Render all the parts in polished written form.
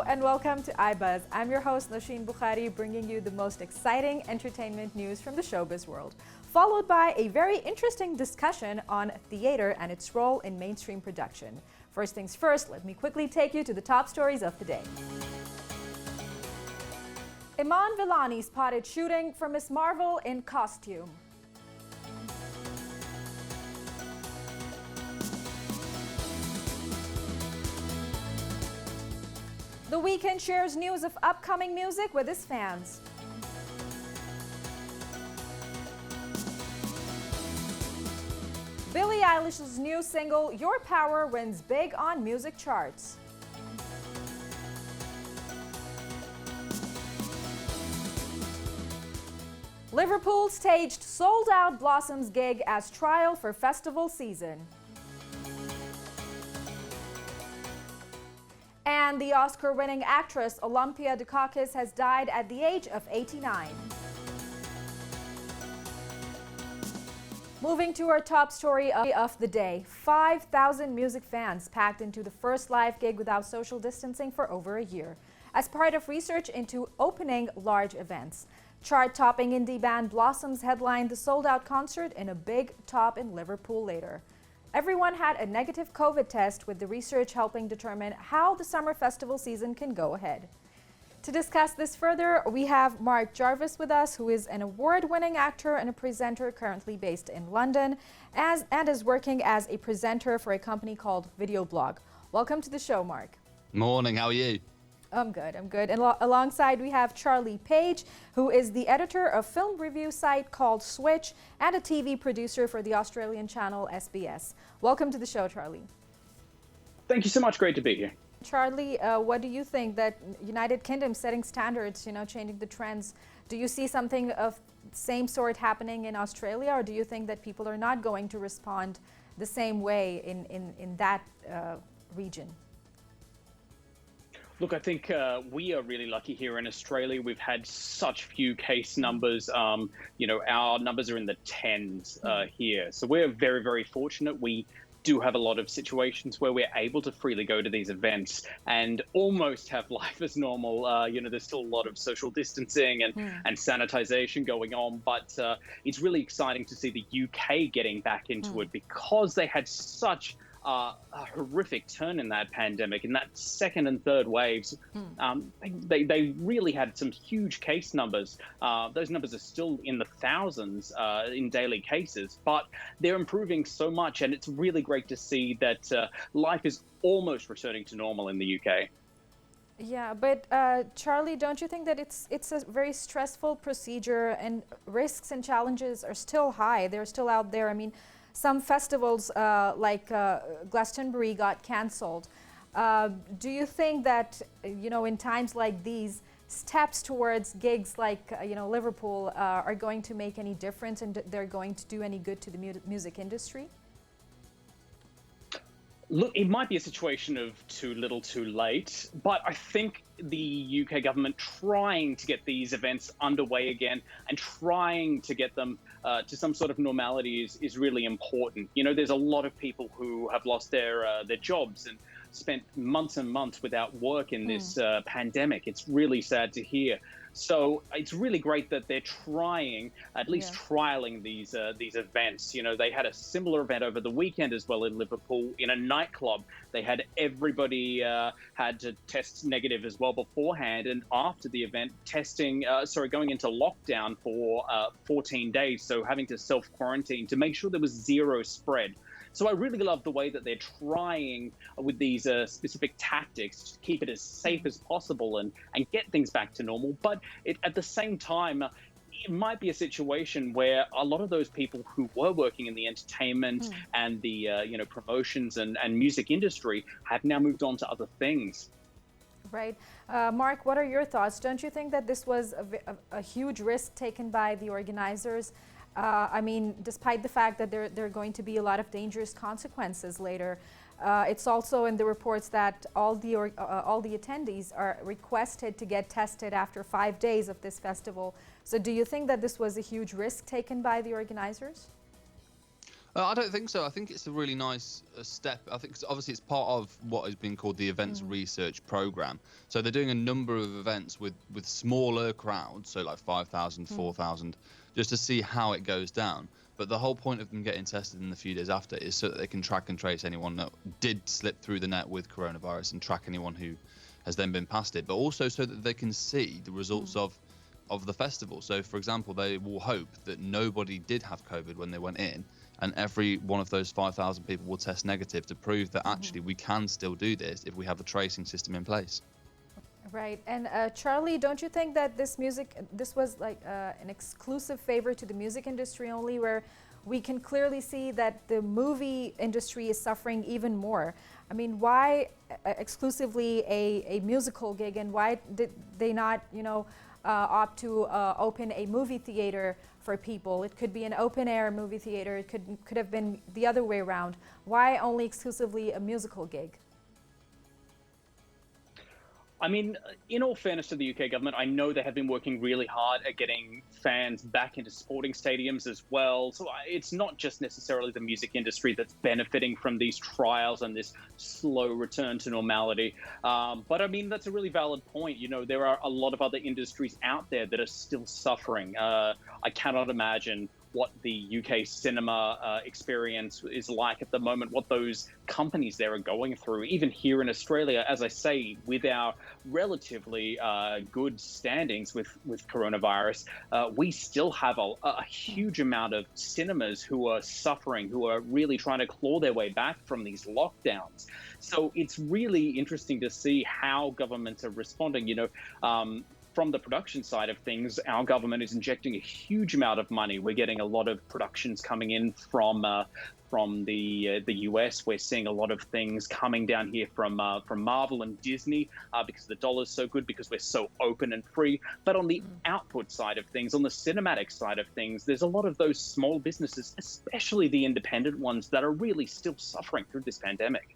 and welcome to iBuzz. I'm your host Nosheen Bukhari, bringing you the most exciting entertainment news from the showbiz world, followed by a very interesting discussion on theater and its role in mainstream production. First things first, let me quickly take you to the top stories of the day. Iman Vellani spotted shooting for Miss Marvel in costume. The Weeknd shares news of upcoming music with his fans. Billie Eilish's new single, Your Power, wins big on music charts. Liverpool staged sold-out Blossoms gig as trial for festival season. And the Oscar-winning actress Olympia Dukakis has died at the age of 89. Moving to our top story of the day, 5,000 music fans packed into the first live gig without social distancing for over a year, as part of research into opening large events. Chart-topping indie band Blossoms headlined the sold-out concert in a big top in Liverpool later. Everyone had a negative COVID test, with the research helping determine how the summer festival season can go ahead. To discuss this further, we have Mark Jarvis with us, who is an award-winning actor and a presenter currently based in London and is working as a presenter for a company called Videoblog. Welcome to the show, Mark. Morning, how are you? I'm good. And alongside we have Charlie Page, who is the editor of film review site called Switch and a TV producer for the Australian channel SBS. Welcome to the show, Charlie. Thank you so much. Great to be here. Charlie, what do you think that United Kingdom setting standards, changing the trends? Do you see something of same sort happening in Australia, or do you think that people are not going to respond the same way in that region? Look, I think we are really lucky here in Australia. We've had such few case numbers. Our numbers are in the tens here. So we're very, very fortunate. We do have a lot of situations where we're able to freely go to these events and almost have life as normal. There's still a lot of social distancing and sanitization going on, but it's really exciting to see the UK getting back into it, because they had such a horrific turn in that pandemic, in that second and third waves. They really had some huge case numbers. Those numbers are still in the thousands in daily cases, but they're improving so much, and it's really great to see that life is almost returning to normal in the UK. Yeah, but Charlie, don't you think that it's a very stressful procedure, and risks and challenges are still high? They're still out there. I mean, some festivals like Glastonbury got cancelled. Do you think that, in times like these, steps towards gigs like, Liverpool are going to make any difference, and they're going to do any good to the music industry? Look, it might be a situation of too little too late, but I think the UK government trying to get these events underway again and trying to get them to some sort of normality is really important. There's a lot of people who have lost their jobs and spent months and months without work in this pandemic. It's really sad to hear. So it's really great that they're trying, at least trialing these events. They had a similar event over the weekend as well in Liverpool in a nightclub. They had everybody had to test negative as well beforehand, and after the event, going into lockdown for 14 days. So having to self-quarantine to make sure there was zero spread. So I really love the way that they're trying with these specific tactics to keep it as safe as possible and get things back to normal. But at the same time, it might be a situation where a lot of those people who were working in the entertainment and the promotions and music industry have now moved on to other things. Right. Mark, what are your thoughts? Don't you think that this was a huge risk taken by the organizers? Despite the fact that there are going to be a lot of dangerous consequences later, it's also in the reports that all the attendees are requested to get tested after 5 days of this festival. So do you think that this was a huge risk taken by the organizers? I don't think so. I think it's a really nice step. I think obviously it's part of what has been called the Events Research Program. So they're doing a number of events with smaller crowds, so like 5,000, 4,000, just to see how it goes down. But the whole point of them getting tested in the few days after is so that they can track and trace anyone that did slip through the net with coronavirus and track anyone who has then been past it, but also so that they can see the results of the festival. So, for example, they will hope that nobody did have COVID when they went in, and every one of those 5,000 people will test negative to prove that actually we can still do this if we have the tracing system in place. Right. And Charlie, don't you think that this was like an exclusive favor to the music industry only, where we can clearly see that the movie industry is suffering even more? I mean, why exclusively a musical gig, and why did they not, opt to open a movie theater for people? It could be an open air movie theater. It could have been the other way around. Why only exclusively a musical gig? I mean, in all fairness to the UK government, I know they have been working really hard at getting fans back into sporting stadiums as well. So it's not just necessarily the music industry that's benefiting from these trials and this slow return to normality. But I mean, that's a really valid point. There are a lot of other industries out there that are still suffering. I cannot imagine what the UK cinema experience is like at the moment, what those companies there are going through. Even here in Australia, as I say, with our relatively good standings with coronavirus, we still have a huge amount of cinemas who are suffering, who are really trying to claw their way back from these lockdowns. So it's really interesting to see how governments are responding. From the production side of things, our government is injecting a huge amount of money. We're getting a lot of productions coming in from the US. We're seeing a lot of things coming down here from Marvel and Disney because the dollar's so good, because we're so open and free. But on the output side of things, on the cinematic side of things, there's a lot of those small businesses, especially the independent ones, that are really still suffering through this pandemic.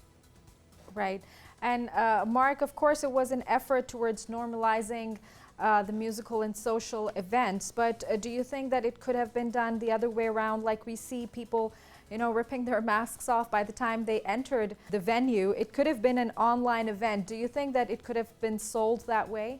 Right. And Mark, of course, it was an effort towards normalizing the musical and social events, but do you think that it could have been done the other way around, like we see people, ripping their masks off by the time they entered the venue? It could have been an online event. Do you think that it could have been sold that way?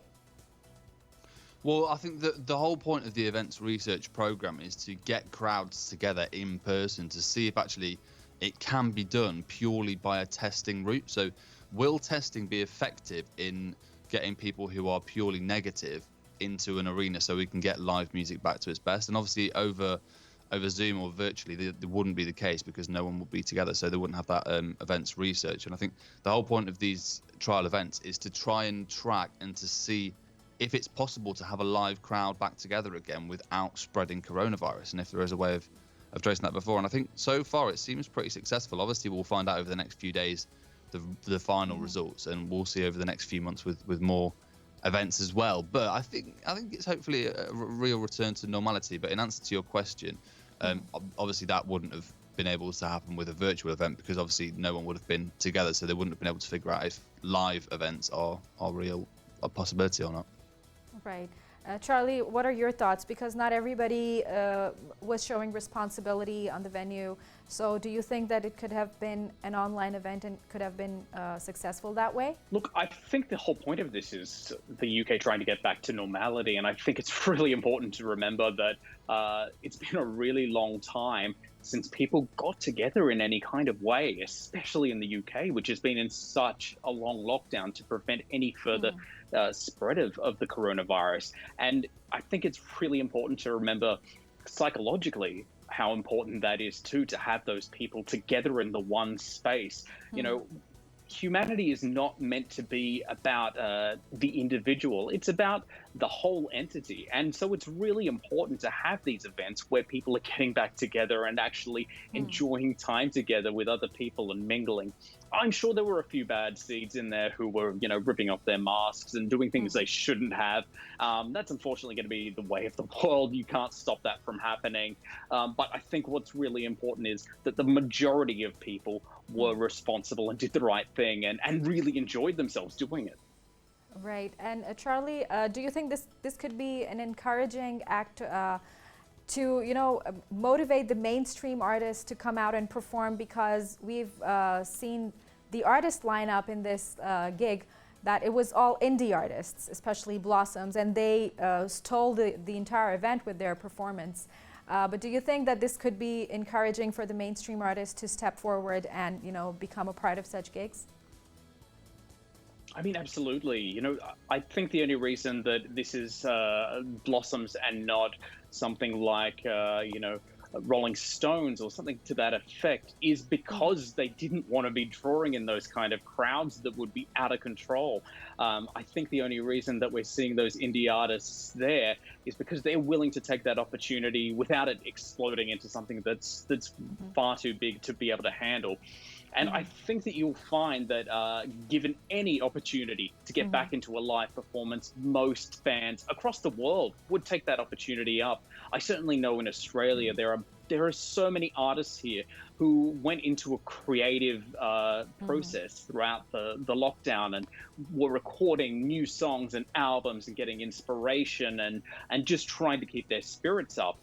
Well, I think that the whole point of the Events Research Program is to get crowds together in person to see if actually it can be done purely by a testing route. So will testing be effective in getting people who are purely negative into an arena so we can get live music back to its best? And obviously over Zoom or virtually, there wouldn't be the case because no one would be together, so they wouldn't have that events research. And I think the whole point of these trial events is to try and track and to see if it's possible to have a live crowd back together again without spreading coronavirus, and if there is a way of tracing that before. And I think so far it seems pretty successful. Obviously, we'll find out over the next few days the final results, and we'll see over the next few months with more events as well. But I think it's hopefully a real return to normality. But in answer to your question, obviously that wouldn't have been able to happen with a virtual event because obviously no one would have been together, so they wouldn't have been able to figure out if live events are real a possibility or not. Right. Charlie, what are your thoughts? Because not everybody was showing responsibility on the venue. So do you think that it could have been an online event and could have been successful that way? Look, I think the whole point of this is the UK trying to get back to normality. And I think it's really important to remember that it's been a really long time since people got together in any kind of way, especially in the UK, which has been in such a long lockdown to prevent any further spread of the coronavirus. And I think it's really important to remember psychologically how important that is too, to have those people together in the one space. You know, humanity is not meant to be about the individual. It's about the whole entity. And so it's really important to have these events where people are getting back together and actually enjoying time together with other people and mingling. I'm sure there were a few bad seeds in there who were, ripping off their masks and doing things they shouldn't have. That's unfortunately going to be the way of the world. You can't stop that from happening. But I think what's really important is that the majority of people were responsible and did the right thing and really enjoyed themselves doing it. Right. And Charlie, do you think this could be an encouraging act to, motivate the mainstream artists to come out and perform, because we've seen the artist lineup in this gig that it was all indie artists, especially Blossoms, and they stole the entire event with their performance. But do you think that this could be encouraging for the mainstream artists to step forward and, become a part of such gigs? I mean, absolutely. I think the only reason that this is Blossoms and not something like, Rolling Stones or something to that effect is because they didn't want to be drawing in those kind of crowds that would be out of control. I think the only reason that we're seeing those indie artists there is because they're willing to take that opportunity without it exploding into something that's far too big to be able to handle. And I think that you'll find that given any opportunity to get back into a live performance, most fans across the world would take that opportunity up. I certainly know in Australia there are so many artists here who went into a creative process throughout the lockdown and were recording new songs and albums and getting inspiration and just trying to keep their spirits up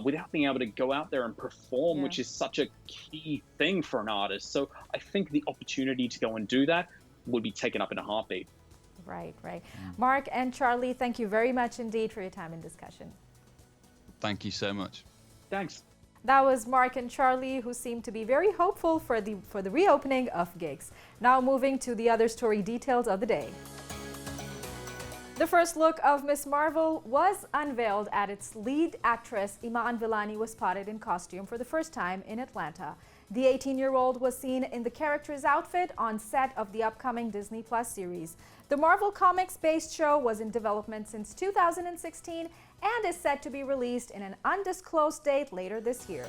without being able to go out there and perform, which is such a key thing for an artist. So I think the opportunity to go and do that would be taken up in a heartbeat. Right. Mark and Charlie, thank you very much indeed for your time and discussion. Thank you so much. Thanks. That was Mark and Charlie, who seem to be very hopeful for the reopening of gigs. Now moving to the other story details of the day. The first look of Miss Marvel was unveiled as its lead actress Iman Vellani was spotted in costume for the first time in Atlanta. The 18-year-old was seen in the character's outfit on set of the upcoming Disney Plus series. The Marvel Comics-based show was in development since 2016 and is set to be released in an undisclosed date later this year.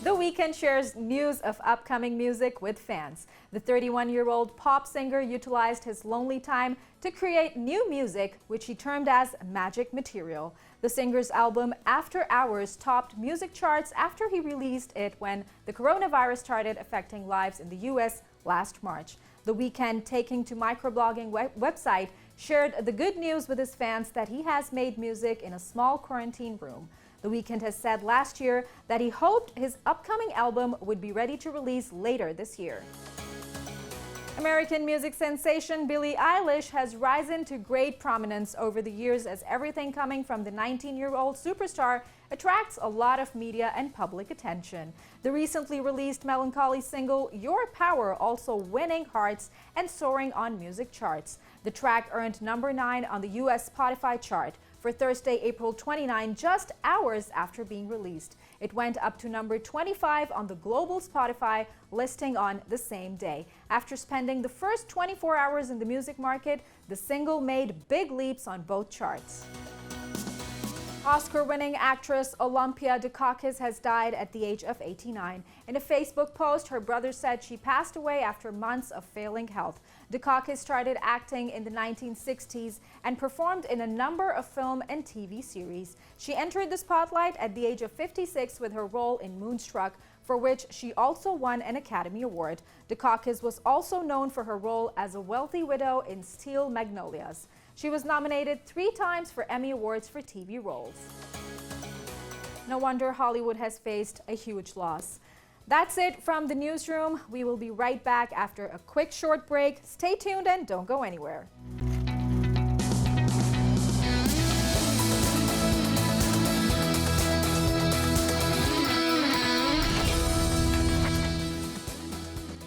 The Weeknd shares news of upcoming music with fans. The 31-year-old pop singer utilized his lonely time to create new music, which he termed as magic material. The singer's album After Hours topped music charts after he released it when the coronavirus started affecting lives in the U.S. last March. The Weeknd, taking to microblogging website, shared the good news with his fans that he has made music in a small quarantine room. The Weeknd has said last year that he hoped his upcoming album would be ready to release later this year. American music sensation Billie Eilish has risen to great prominence over the years as everything coming from the 19-year-old superstar attracts a lot of media and public attention. The recently released melancholy single Your Power also winning hearts and soaring on music charts. The track earned number 9 on the U.S. Spotify chart for Thursday, April 29, just hours after being released. It went up to number 25 on the global Spotify listing on the same day. After spending the first 24 hours in the music market, the single made big leaps on both charts. Oscar-winning actress Olympia Dukakis has died at the age of 89. In a Facebook post, her brother said she passed away after months of failing health. Dukakis started acting in the 1960s and performed in a number of film and TV series. She entered the spotlight at the age of 56 with her role in Moonstruck, for which she also won an Academy Award. Dukakis was also known for her role as a wealthy widow in Steel Magnolias. She was nominated 3 times for Emmy Awards for TV roles. No wonder Hollywood has faced a huge loss. That's it from the newsroom. We will be right back after a quick short break. Stay tuned and don't go anywhere.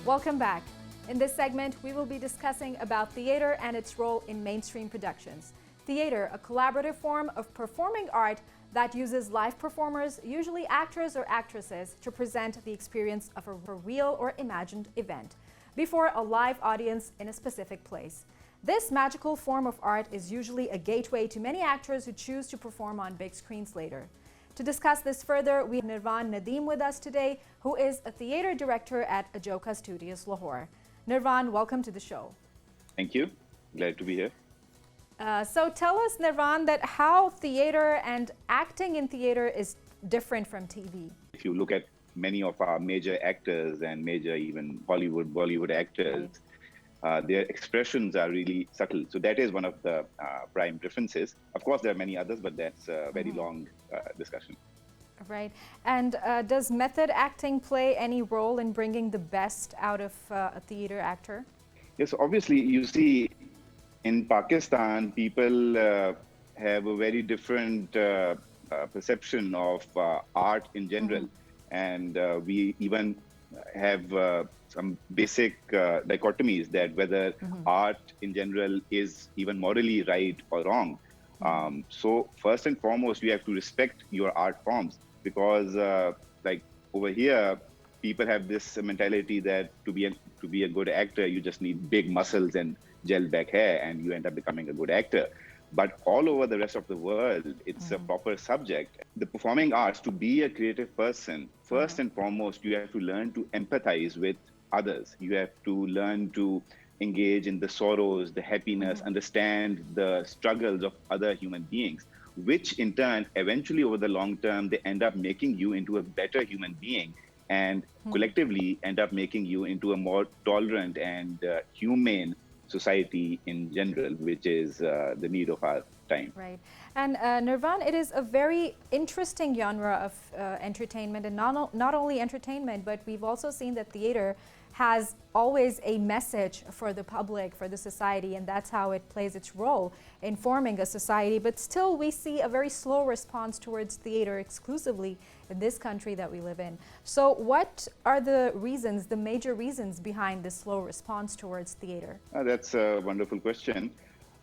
Welcome back. In this segment, we will be discussing about theater and its role in mainstream productions. Theater, a collaborative form of performing art that uses live performers, usually actors or actresses, to present the experience of a real or imagined event before a live audience in a specific place. This magical form of art is usually a gateway to many actors who choose to perform on big screens later. To discuss this further, we have Nirvan Nadeem with us today, who is a theater director at Ajoka Studios, Lahore. Nirvan, welcome to the show. Thank you. Glad to be here. So tell us, Nirvan, that how theater and acting in theater is different from TV. If you look at many of our major actors and major even Bollywood actors, Their expressions are really subtle. So that is one of the prime differences. Of course, there are many others, but that's a very long discussion. Right. And does method acting play any role in bringing the best out of a theater actor? Yes, obviously, you see, in Pakistan, people have a very different perception of art in general. And we even have some basic dichotomies that whether art in general is even morally right or wrong. So first and foremost, you have to respect your art forms because like over here, people have this mentality that to be a good actor, you just need big muscles and gel back hair and you end up becoming a good actor. But all over the rest of the world, it's a proper subject. The performing arts, to be a creative person, first and foremost, you have to learn to empathize with others. You have to learn to engage in the sorrows, the happiness, understand the struggles of other human beings, which in turn, eventually over the long term, they end up making you into a better human being and collectively end up making you into a more tolerant and humane society in general, which is the need of our time. Right. And Nirvan, it is a very interesting genre of entertainment, and not only entertainment, but we've also seen that theater has always a message for the public, for the society, and that's how it plays its role in forming a society. But still, we see a very slow response towards theater exclusively in this country that we live in. So what are the reasons, the major reasons behind this slow response towards theater? That's a wonderful question.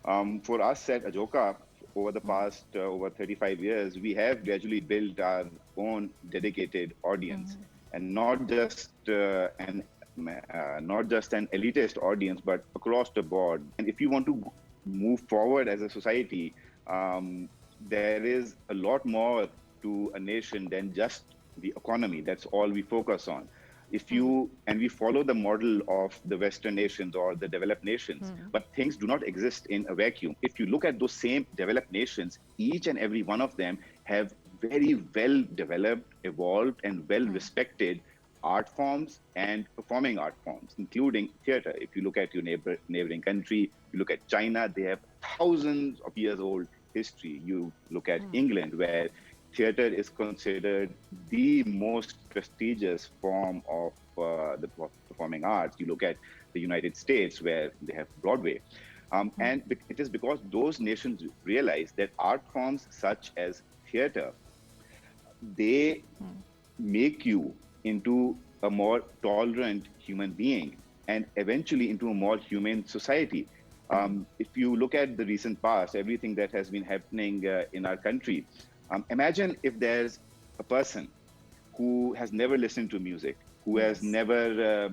For us at Ajoka, over the past over 35 years, we have gradually built our own dedicated audience, and not just an elitist audience, but across the board. And if you want to move forward as a society, there is a lot more to a nation than just the economy. That's all we focus on. And we follow the model of the Western nations or the developed nations, but things do not exist in a vacuum. If you look at those same developed nations, each and every one of them have very well developed, evolved, and well respected art forms and performing art forms, including theater. If you look at your neighboring country, you look at China, they have thousands of years old history. You look at England, where theater is considered the most prestigious form of the performing arts. You look at the United States, where they have Broadway. And it is because those nations realize that art forms such as theater, they make you into a more tolerant human being and eventually into a more humane society. If you look at the recent past, everything that has been happening in our country, imagine if there's a person who has never listened to music, who has never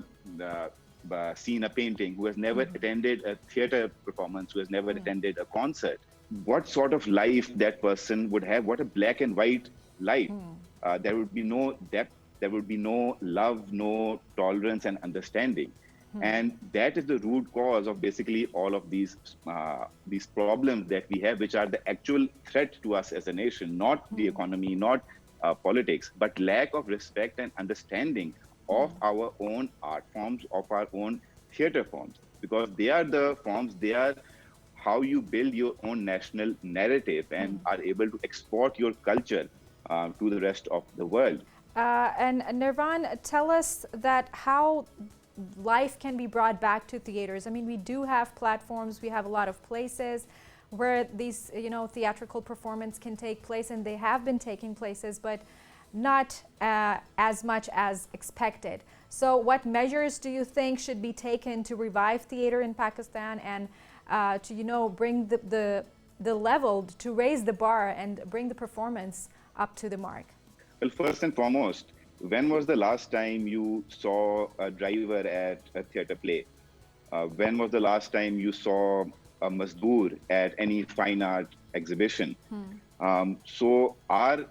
seen a painting, who has never attended a theater performance, who has never attended a concert. What sort of life that person would have? What a black and white life. There would be no depth, there would be no love, no tolerance and understanding. And that is the root cause of basically all of these problems that we have, which are the actual threat to us as a nation, not the economy, not politics, but lack of respect and understanding of our own art forms, of our own theater forms, because they are the forms, they are how you build your own national narrative and are able to export your culture to the rest of the world. And Nirvan, tell us that how life can be brought back to theaters. I mean, we do have platforms, we have a lot of places where these, theatrical performance can take place, and they have been taking places, but not as much as expected. So what measures do you think should be taken to revive theater in Pakistan and to, bring the level, to raise the bar and bring the performance up to the mark? Well, first and foremost, when was the last time you saw a driver at a theater play? When was the last time you saw a mazdoor at any fine art exhibition? So our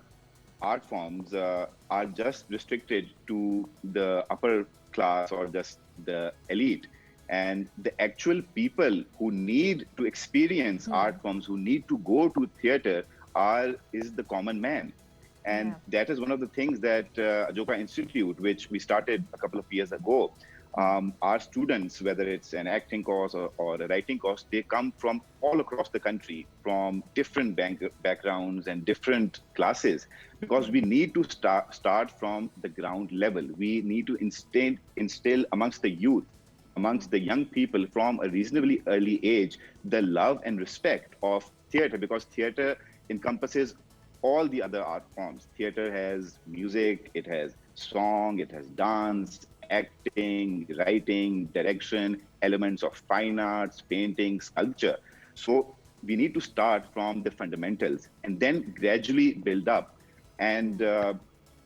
art forms are just restricted to the upper class or just the elite. And the actual people who need to experience art forms, who need to go to theater, is the common man. And that is one of the things that Ajoka Institute, which we started a couple of years ago, Our students, whether it's an acting course or a writing course, they come from all across the country, from different backgrounds and different classes, because we need to start from the ground level. We need to instill amongst the youth, amongst the young people from a reasonably early age, the love and respect of theater, because theater encompasses all the other art forms. Theater has music, it has song, it has dance, acting, writing, direction, elements of fine arts, painting, sculpture. So we need to start from the fundamentals and then gradually build up, and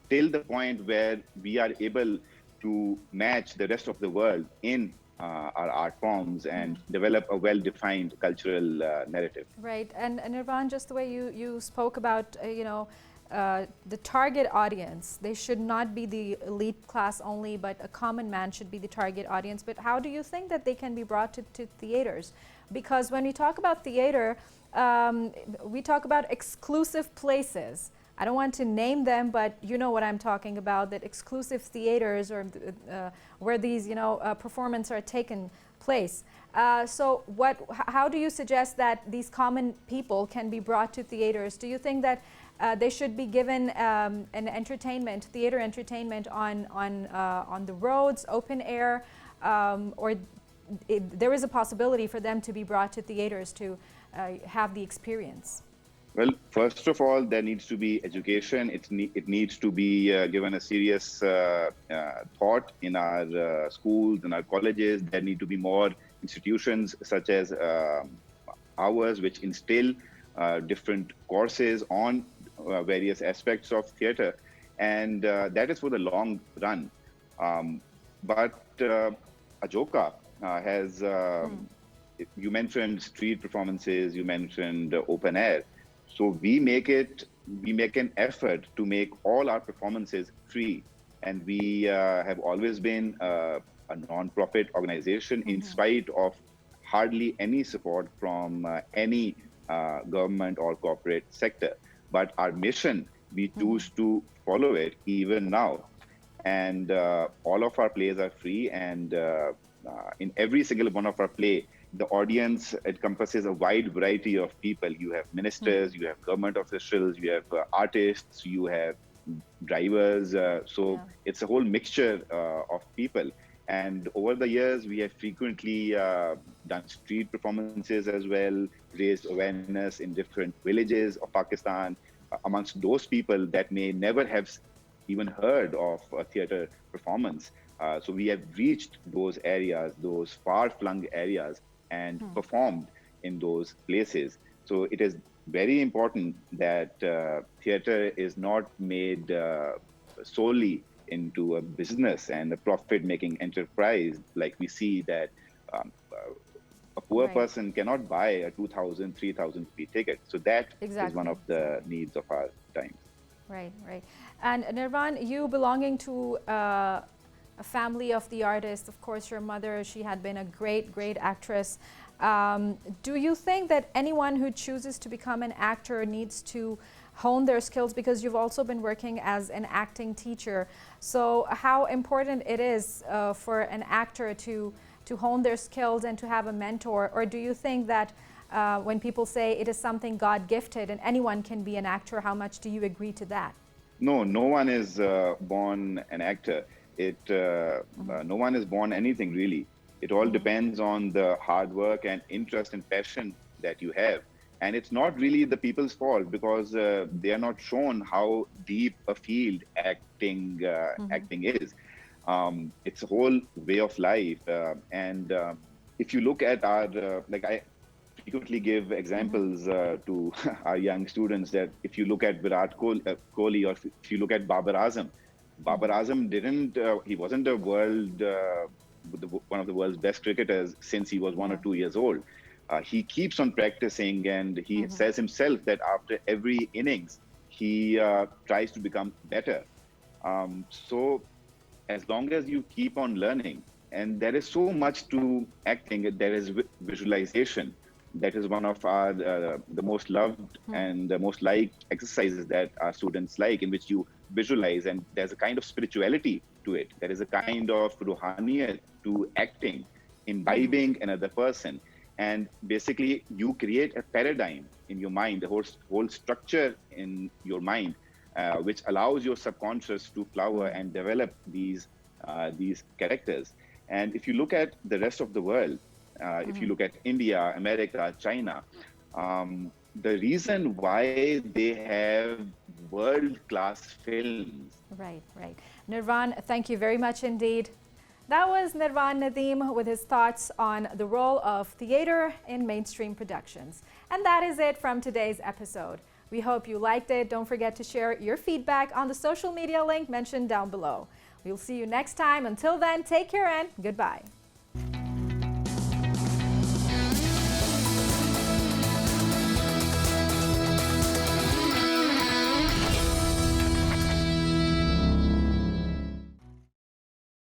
till the point where we are able to match the rest of the world in our art forms and develop a well-defined cultural narrative. Right, and Nirvan, just the way you spoke about, the target audience, they should not be the elite class only, but a common man should be the target audience. But how do you think that they can be brought to theaters? Because when we talk about theater, we talk about exclusive places. I don't want to name them, but you know what I'm talking about, that exclusive theaters or where these, performances are taken place. So how do you suggest that these common people can be brought to theaters? Do you think that they should be given an theater entertainment on the roads, open air, or there is a possibility for them to be brought to theaters to have the experience? Well, first of all, there needs to be education. It needs to be given a serious thought in our schools, in our colleges. There need to be more institutions such as ours, which instill different courses on various aspects of theater. And that is for the long run. But Ajoka has, you mentioned street performances, you mentioned open air. So we make an effort to make all our performances free. And we have always been a non-profit organization in spite of hardly any support from any government or corporate sector. But our mission, we choose to follow it even now. And all of our plays are free. And in every single one of our play, the audience encompasses a wide variety of people. You have ministers, you have government officials, you have artists, you have drivers. It's a whole mixture of people. And over the years, we have frequently done street performances as well, raised awareness in different villages of Pakistan amongst those people that may never have even heard of a theater performance. So we have reached those areas, those far-flung areas, and performed in those places. So it is very important that theater is not made solely into a business and a profit-making enterprise, like we see that a poor person cannot buy a 2,000, 3,000 rupee ticket. So that is one of the needs of our times. Right. And Nirvan, you belonging to a family of the artist, of course, your mother, she had been a great actress. Do you think that anyone who chooses to become an actor needs to hone their skills, because you've also been working as an acting teacher? So how important it is for an actor to hone their skills and to have a mentor? Or do you think that when people say it is something God gifted and anyone can be an actor, how much do you agree to that? No one is born an actor. No one is born anything really. It all depends on the hard work and interest and passion that you have. And it's not really the people's fault, because they are not shown how deep a field acting is. It's a whole way of life. And if you look at our, I frequently give examples to our young students, that if you look at Virat Kohli, or if you look at Babar Azam he wasn't a one of the world's best cricketers since he was 1 or 2 years old. He keeps on practicing, and he says himself that after every innings, he tries to become better. So as long as you keep on learning, and there is so much to acting, there is visualization. That is one of our the most loved and the most liked exercises that our students like, in which you visualize, and there's a kind of spirituality to it. There is a kind of ruhaniyat to acting, imbibing another person. And basically, you create a paradigm in your mind, the whole structure in your mind, which allows your subconscious to flower and develop these characters. And if you look at the rest of the world, if you look at India, America, China, the reason why they have world-class films. Right, right. Nirvan, thank you very much indeed. That was Nirvan Nadeem with his thoughts on the role of theater in mainstream productions. And that is it from today's episode. We hope you liked it. Don't forget to share your feedback on the social media link mentioned down below. We'll see you next time. Until then, take care and goodbye.